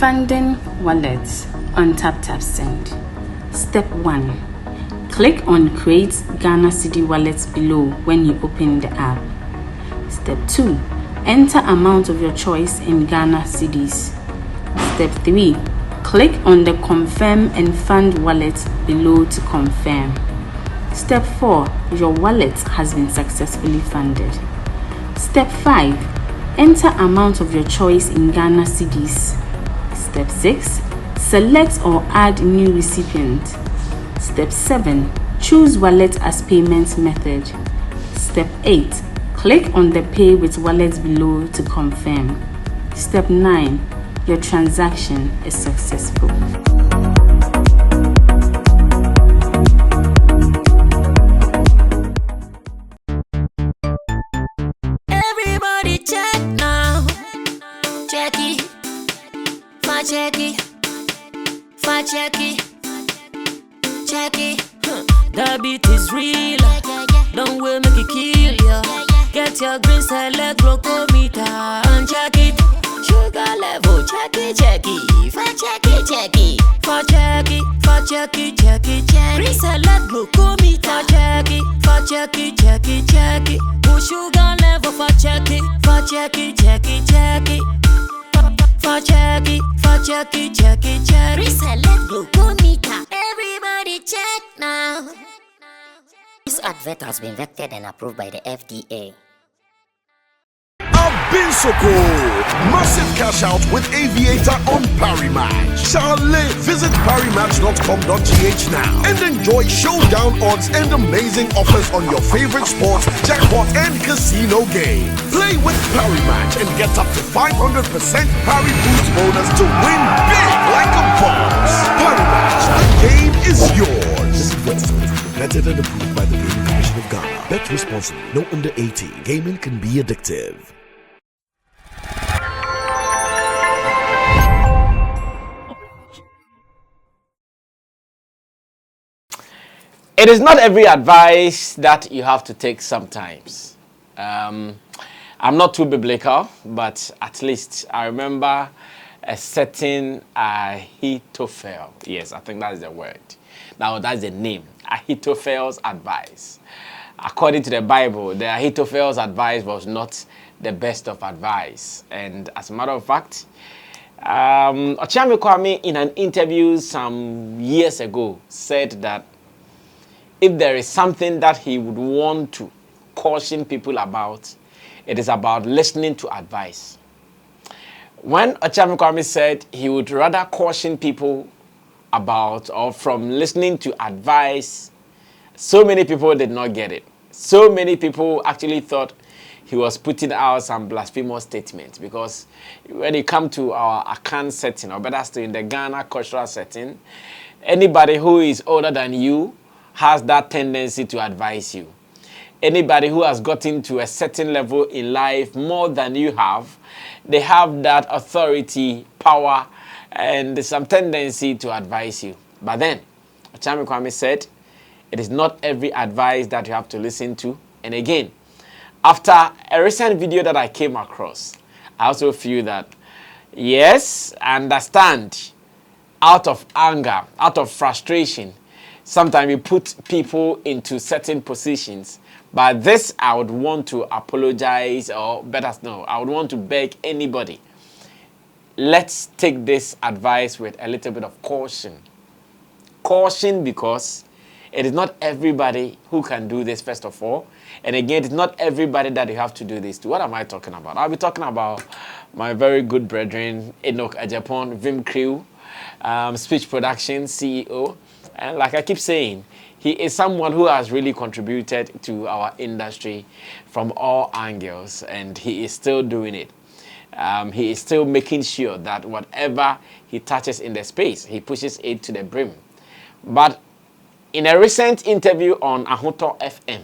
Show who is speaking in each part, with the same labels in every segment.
Speaker 1: Funding wallets on TapTapSend. Step 1. Click on Create Ghana Cedi Wallets below when you open the app. Step 2. Enter amount of your choice in Ghana Cedis. Step 3. Click on the Confirm and Fund wallet below to confirm. Step 4. Your wallet has been successfully funded. Step 5. Enter amount of your choice in Ghana Cedis. Step 6. Select or add new recipient. Step 7. Choose wallet as payment method. Step 8. Click on the Pay with Wallet below to confirm. Step 9. Your transaction is successful.
Speaker 2: Everybody check now. Check it. Check it. Check it. Check it. The beat is real. Don't wait, make it kill ya. Get your green select glucometer and check it. Sugar level, check it, check it. Check it, check it. Check it, check it. Green select glucometer. Check it, check it. Check it. Put sugar level for check it. Check it, check it. Check it. Check it. Reselect glucometer. Everybody check now.
Speaker 3: This advert has been vetted and approved by the FDA.
Speaker 4: Been so cool. Massive cash out with Aviator on Parimatch. Charlie, visit parimatch.com.gh now and enjoy showdown odds and amazing offers on your favorite sports, jackpot and casino game. Play with Parimatch and get up to 500% Pari Boost bonus to win big like a boss. Parimatch, the game is yours. This investment is vetted and approved by the Gaming Commission of Ghana. Bet responsibly. No under 18. Gaming can be addictive.
Speaker 5: It is not every advice that you have to take sometimes. I'm not too biblical, but at least I remember a certain Ahithophel. Yes, I think that's the word. Now, that's the name. Ahithophel's advice. According to the Bible, the Ahithophel's advice was not the best of advice. And as a matter of fact, Ochame Kwame, in an interview some years ago, said that if there is something that he would want to caution people about, it is about listening to advice. When Ochame Kwame said he would rather caution people about or from listening to advice, so many people did not get it. So many people actually thought he was putting out some blasphemous statements, because when you come to our Akan setting, or better still in the Ghana cultural setting, anybody who is older than you has that tendency to advise you. Anybody who has gotten to a certain level in life more than you have, they have that authority, power, and some tendency to advise you. But then, Ochame Kwame said, it is not every advice that you have to listen to. And again, after a recent video that I came across, I also feel that, yes, I understand, out of anger, out of frustration, sometimes we put people into certain positions. But this, I would want to apologize, or better, no, I would want to beg anybody. Let's take this advice with a little bit of caution. Caution, because it is not everybody who can do this, first of all. And again, it's not everybody that you have to do this to. What am I talking about? I'll be talking about my very good brethren, Enoch Ajapon, Vim Crew, speech production CEO. And like I keep saying, he is someone who has really contributed to our industry from all angles, and he is still doing it. He is still making sure that whatever he touches in the space, he pushes it to the brim. But in a recent interview on Ahoto FM,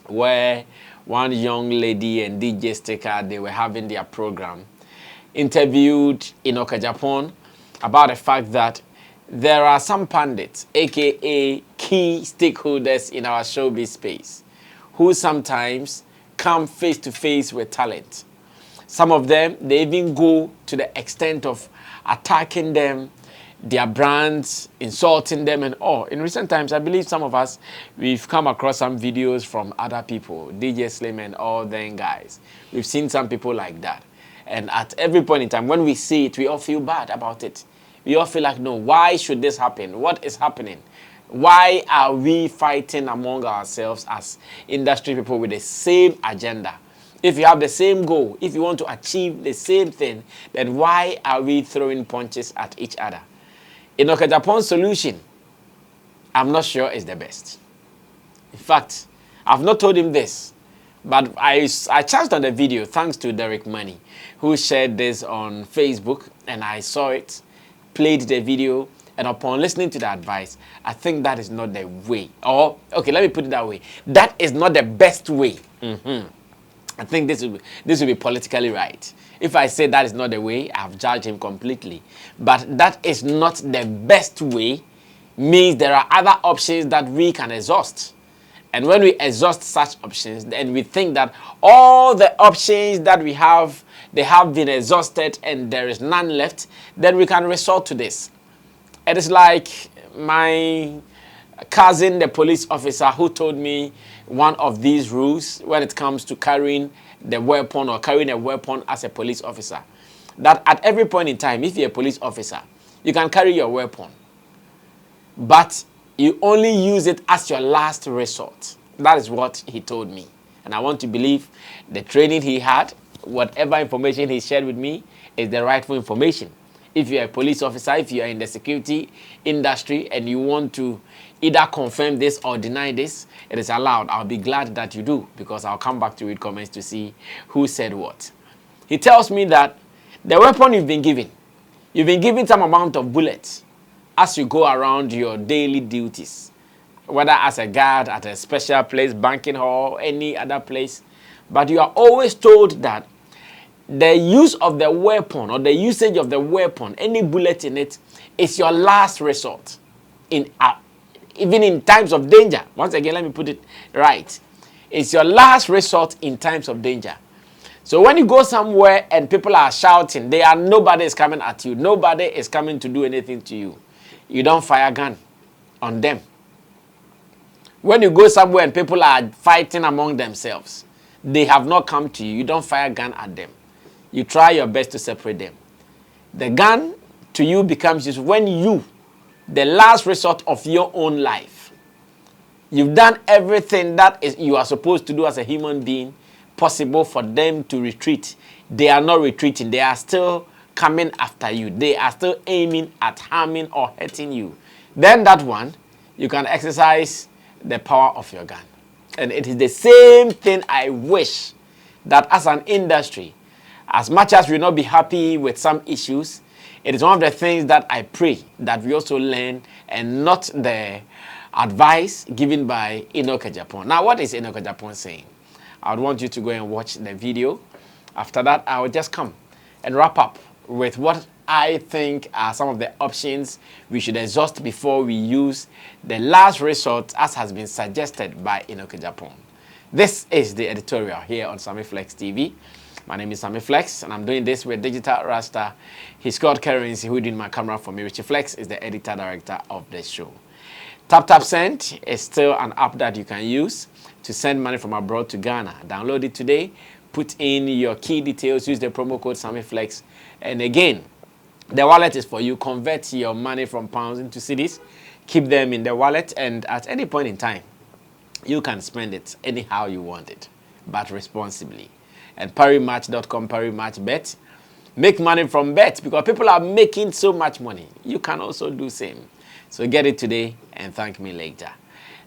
Speaker 5: where one young lady and DJ Sticker, they were having their program, interviewed Enoch Ajapon about the fact that there are some pundits, aka key stakeholders in our showbiz space, who sometimes come face to face with talent. Some of them, they even go to the extent of attacking them, their brands, insulting them and all. In recent times, I believe some of us, we've come across some videos from other people, DJ Slim and all them guys. We've seen some people like that. And at every point in time, when we see it, we all feel bad about it. We all feel like, no, why should this happen? What is happening? Why are we fighting among ourselves as industry people with the same agenda? If you have the same goal, if you want to achieve the same thing, then why are we throwing punches at each other? Enoch Japon's solution, I'm not sure is the best. In fact, I've not told him this, but I chanced on the video thanks to Derek Money, who shared this on Facebook, and I saw it, played the video, and upon listening to the advice, I think that is not the way. Or, okay, let me put it that way. That is not the best way. I think this will be politically right. If I say that is not the way, I've judged him completely. But that is not the best way means there are other options that we can exhaust. And when we exhaust such options, then we think that all the options that we have, they have been exhausted and there is none left, then we can resort to this. It is like my cousin, the police officer, who told me one of these rules when it comes to carrying the weapon or carrying a weapon as a police officer. That at every point in time, if you're a police officer, you can carry your weapon, but you only use it as your last resort. That is what he told me. And I want to believe the training he had, whatever information he shared with me, is the rightful information. If you're a police officer, if you're in the security industry and you want to either confirm this or deny this, it is allowed. I'll be glad that you do, because I'll come back to read comments to see who said what. He tells me that the weapon you've been given some amount of bullets as you go around your daily duties, whether as a guard at a special place, banking hall, any other place. But you are always told that the use of the weapon or the usage of the weapon, any bullet in it, is your last resort. Even in times of danger. Once again, let me put it right. It's your last resort in times of danger. So when you go somewhere and people are shouting, nobody is coming at you. Nobody is coming to do anything to you. You don't fire a gun on them. When you go somewhere and people are fighting among themselves, they have not come to you. You don't fire a gun at them. You try your best to separate them. The gun to you becomes used when the last resort of your own life, you've done everything that you are supposed to do as a human being possible for them to retreat. They are not retreating. They are still coming after you. They are still aiming at harming or hurting you. Then that one, you can exercise the power of your gun. And it is the same thing I wish that as an industry, as much as we will not be happy with some issues, it is one of the things that I pray that we also learn and not the advice given by Enoch Japan. Now, what is Enoch Japan saying? I would want you to go and watch the video. After that, I will just come and wrap up with what I think are some of the options we should exhaust before we use the last resort as has been suggested by Enoch Japan. This is the editorial here on Sammy Flex TV. My name is Sammy Flex, and I'm doing this with Digital Rasta. He's called Currency, who did my camera for me. Richie Flex is the editor director of the show. Tap Send is still an app that you can use to send money from abroad to Ghana. Download it today, put in your key details, use the promo code SammyFlex, and again, the wallet is for you. Convert your money from pounds into cedis, keep them in the wallet, and at any point in time, you can spend it anyhow you want it, but responsibly. And parimatch.com, parimatch bet. Make money from bet, because people are making so much money. You can also do same. So get it today and thank me later.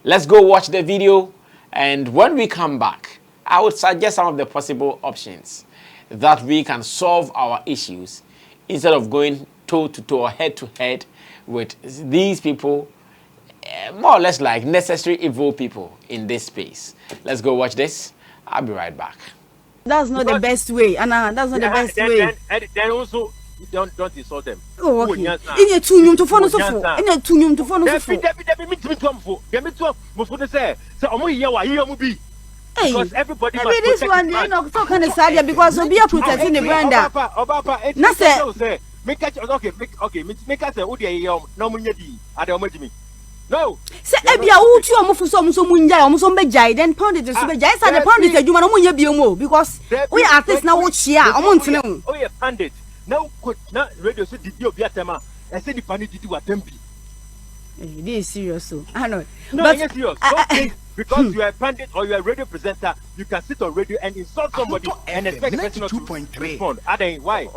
Speaker 5: Let's go watch the video, and when we come back, I would suggest some of the possible options that we can solve our issues instead of going toe-to-toe or head-to-head with these people, more or less like necessary evil people in this space. Let's go watch this. I'll be right back.
Speaker 6: That's not the best way, Anna. That's not the best way.
Speaker 7: Then also, don't insult them.
Speaker 6: Oh, okay. In a tunyum to follow so full. In a tunyum to follow so full.
Speaker 7: Because everybody
Speaker 6: maybe
Speaker 7: must
Speaker 6: this
Speaker 7: protect
Speaker 6: one,
Speaker 7: his
Speaker 6: you
Speaker 7: brand.
Speaker 6: know, so kind of sad because we are protecting the brand.
Speaker 7: Obapa,
Speaker 6: That's it.
Speaker 7: say, make us say, no munyadi, I don't me. No.
Speaker 6: Say, Ebia, who you almost for some munja, almost on Bejai, then Pundits is Bejai, and the Pundits are you want to be because we artists now watch here. I want to know.
Speaker 7: Oh, yeah, Pundits. Now, could not radio say, did you be at Tema? I said, if I need to do a tempi.
Speaker 6: This is serious, so I know.
Speaker 7: No,
Speaker 6: But
Speaker 7: yes, serious. Don't think because you are a pundit or you are a radio presenter, you can sit on radio and insult somebody and expect the person to respond. Why?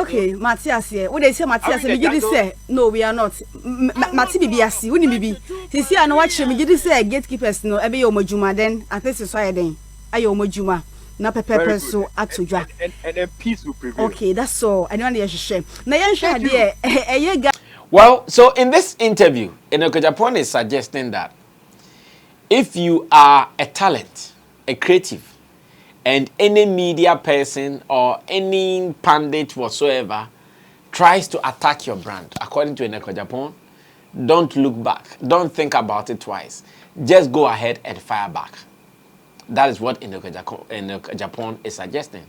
Speaker 6: Okay, Matthias here. What they say, Matthias, we give this say. No, we are not. Mati BBC, we need BB. This year, I know what we give this say. Gatekeepers, no, every Omojuma, then at this is why then. Ayo Omojuma. Na pepper so atujwa.
Speaker 7: And then peace will prevail.
Speaker 6: Okay, that's all. I don't want to share. Na yan share there.
Speaker 5: Well, so in this interview, Enoch Japan is suggesting that if you are a talent, a creative, and any media person or any pundit whatsoever tries to attack your brand, according to Enoch Japan, don't look back. Don't think about it twice. Just go ahead and fire back. That is what Enoch Japan is suggesting.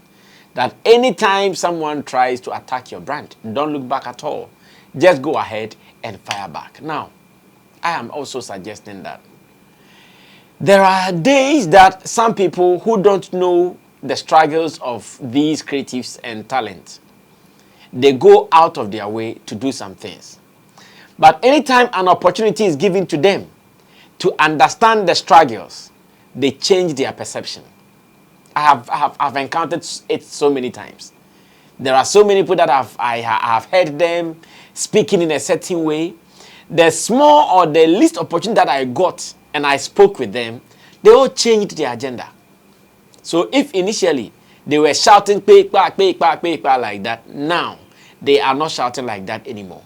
Speaker 5: That anytime someone tries to attack your brand, don't look back at all. Just go ahead and fire back. Now, I am also suggesting that there are days that some people who don't know the struggles of these creatives and talents, they go out of their way to do some things. But anytime an opportunity is given to them to understand the struggles, they change their perception. I've encountered it so many times. There are so many people that I have heard them speaking in a certain way. The small or the least opportunity that I got and I spoke with them, they all changed their agenda. So if initially they were shouting like that, now they are not shouting like that anymore.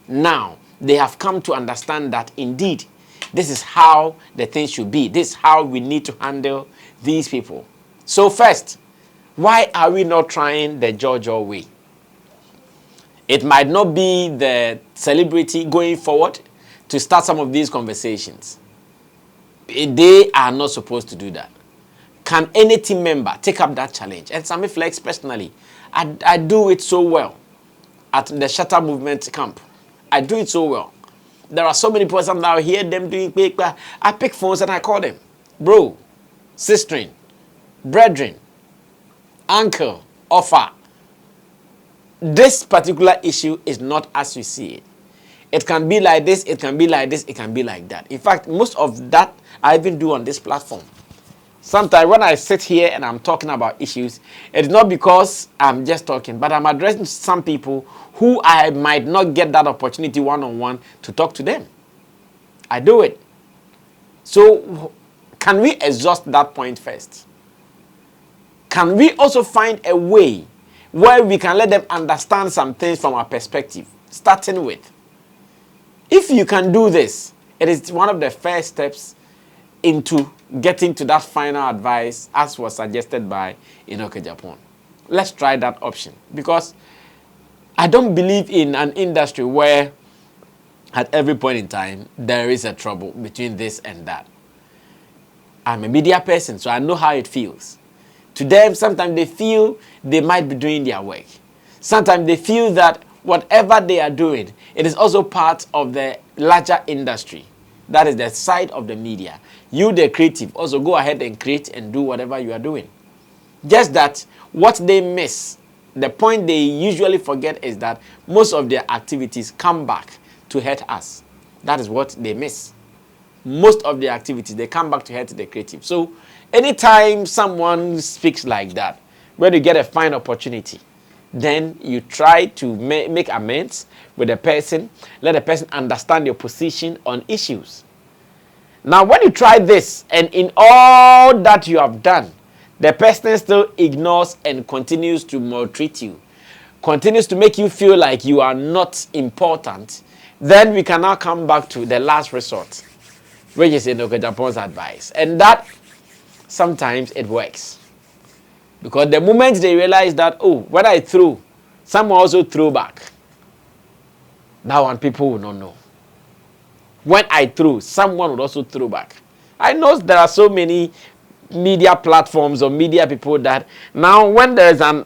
Speaker 5: Now they have come to understand that indeed this is how the thing should be. This is how we need to handle these people. So first, why are we not trying the Jojo way? It might not be the celebrity going forward to start some of these conversations. They are not supposed to do that. Can any team member take up that challenge? And Sammy Flex personally, I do it so well at the Shutter Movement camp. I do it so well. There are so many people that I hear them doing paper. I pick phones and I call them. Bro, sister, brethren, uncle, offer. This particular issue is not as you see it. It can be like this, it can be like this, it can be like that. In fact, most of that I even do on this platform. Sometimes when I sit here and I'm talking about issues, it's not because I'm just talking, but I'm addressing some people who I might not get that opportunity one-on-one to talk to them. I do it. So can we exhaust that point first? Can we also find a way where we can let them understand some things from our perspective, starting with? If you can do this, it is one of the first steps into getting to that final advice as was suggested by Enoch Japan. Let's try that option, because I don't believe in an industry where at every point in time there is a trouble between this and that. I'm a media person, so I know how it feels. To them, sometimes they feel they might be doing their work. Sometimes they feel that whatever they are doing, it is also part of the larger industry. That is the side of the media. You, the creative, also go ahead and create and do whatever you are doing. Just that what they miss, the point they usually forget is that most of their activities come back to hurt us. That is what they miss. Most of their activities, they come back to hurt the creative. So anytime someone speaks like that, when you get a fine opportunity, then you try to make amends with the person, let the person understand your position on issues. Now, when you try this, and in all that you have done, the person still ignores and continues to maltreat you, continues to make you feel like you are not important, then we can now come back to the last resort, which is Enoch Japan's advice. And that, sometimes it works. Because the moment they realize that, oh, when I threw, someone also threw back. That one people will not know. When I threw, someone would also throw back. I know there are so many media platforms or media people that now when there's an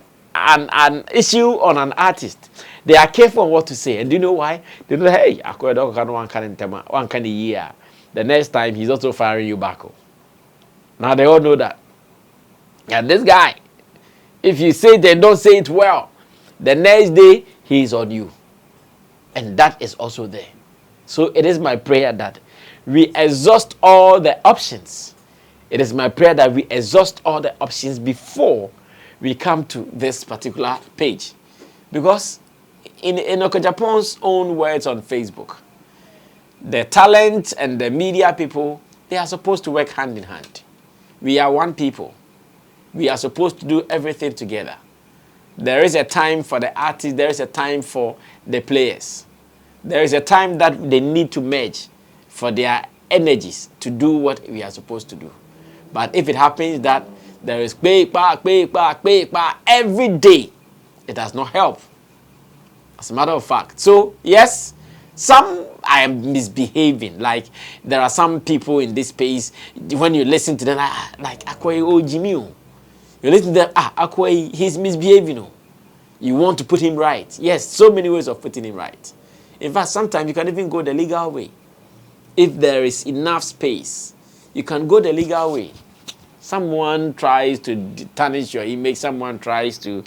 Speaker 5: issue on an artist, they are careful on what to say. And do you know why? They know, hey, one can a year. The next time he's also firing you back. Now they all know that. And this guy, if you say they don't say it well, the next day he's on you. And that is also there. So it is my prayer that we exhaust all the options. It is my prayer that we exhaust all the options before we come to this particular page. Because in Japan's own words on Facebook, the talent and the media people, they are supposed to work hand in hand. We are one people. We are supposed to do everything together. There is a time for the artists, there is a time for the players. There is a time that they need to merge for their energies to do what we are supposed to do. But if it happens that there is every day, it does not help. As a matter of fact. So, yes, some I am misbehaving. Like, there are some people in this space, when you listen to them, like, Akwe Jimmy. You listen to them, Akwe, he's misbehaving. You want to put him right. Yes, so many ways of putting him right. In fact, sometimes you can even go the legal way. If there is enough space, you can go the legal way. Someone tries to tarnish your image, someone tries to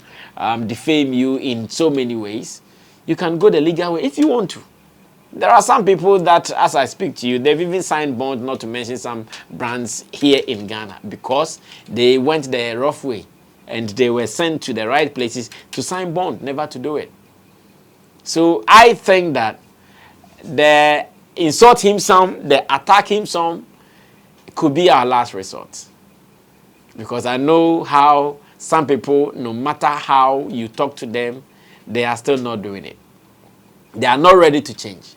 Speaker 5: defame you in so many ways, you can go the legal way if you want to. There are some people that, as I speak to you, they've even signed bond, not to mention some brands here in Ghana, because they went the rough way and they were sent to the right places to sign bond, never to do it. So I think that the insult him some, the attack him some, could be our last resort. Because I know how some people, no matter how you talk to them, they are still not doing it. They are not ready to change.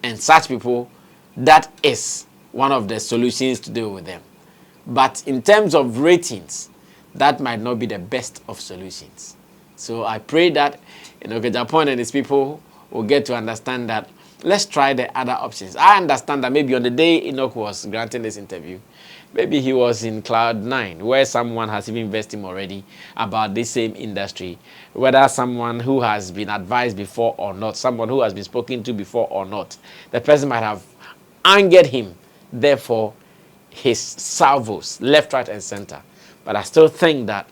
Speaker 5: And such people, that is one of the solutions to deal with them. But in terms of ratings, that might not be the best of solutions. So I pray that Japan and its people will get to understand that let's try the other options. I understand that maybe on the day Enoch was granting this interview, maybe he was in Cloud 9, where someone has even invested him already about this same industry, whether someone who has been advised before or not, someone who has been spoken to before or not. The person might have angered him, therefore his salvos, left, right, and center. But I still think that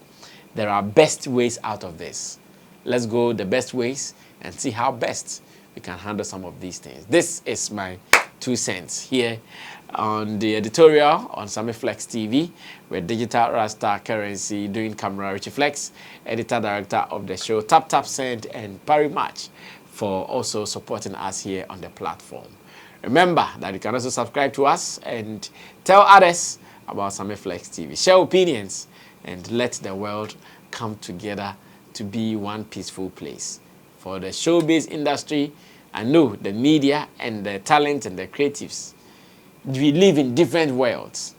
Speaker 5: there are best ways out of this. Let's go the best ways and see how best we can handle some of these things. This is my 2 cents here on the editorial on Sammy Flex TV with Digital Rasta Currency doing camera Richie Flex, editor director of the show Tap Send, and Parry Match for also supporting us here on the platform. Remember that you can also subscribe to us and tell others about Sammy Flex TV. Share opinions and let the world come together to be one peaceful place. For the showbiz industry, I know the media and the talent and the creatives, we live in different worlds,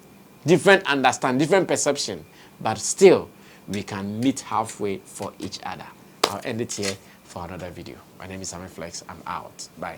Speaker 5: different understanding, different perception, but still we can meet halfway for each other. I'll end it here for another video. My name is Sammy Flex. I'm out. Bye.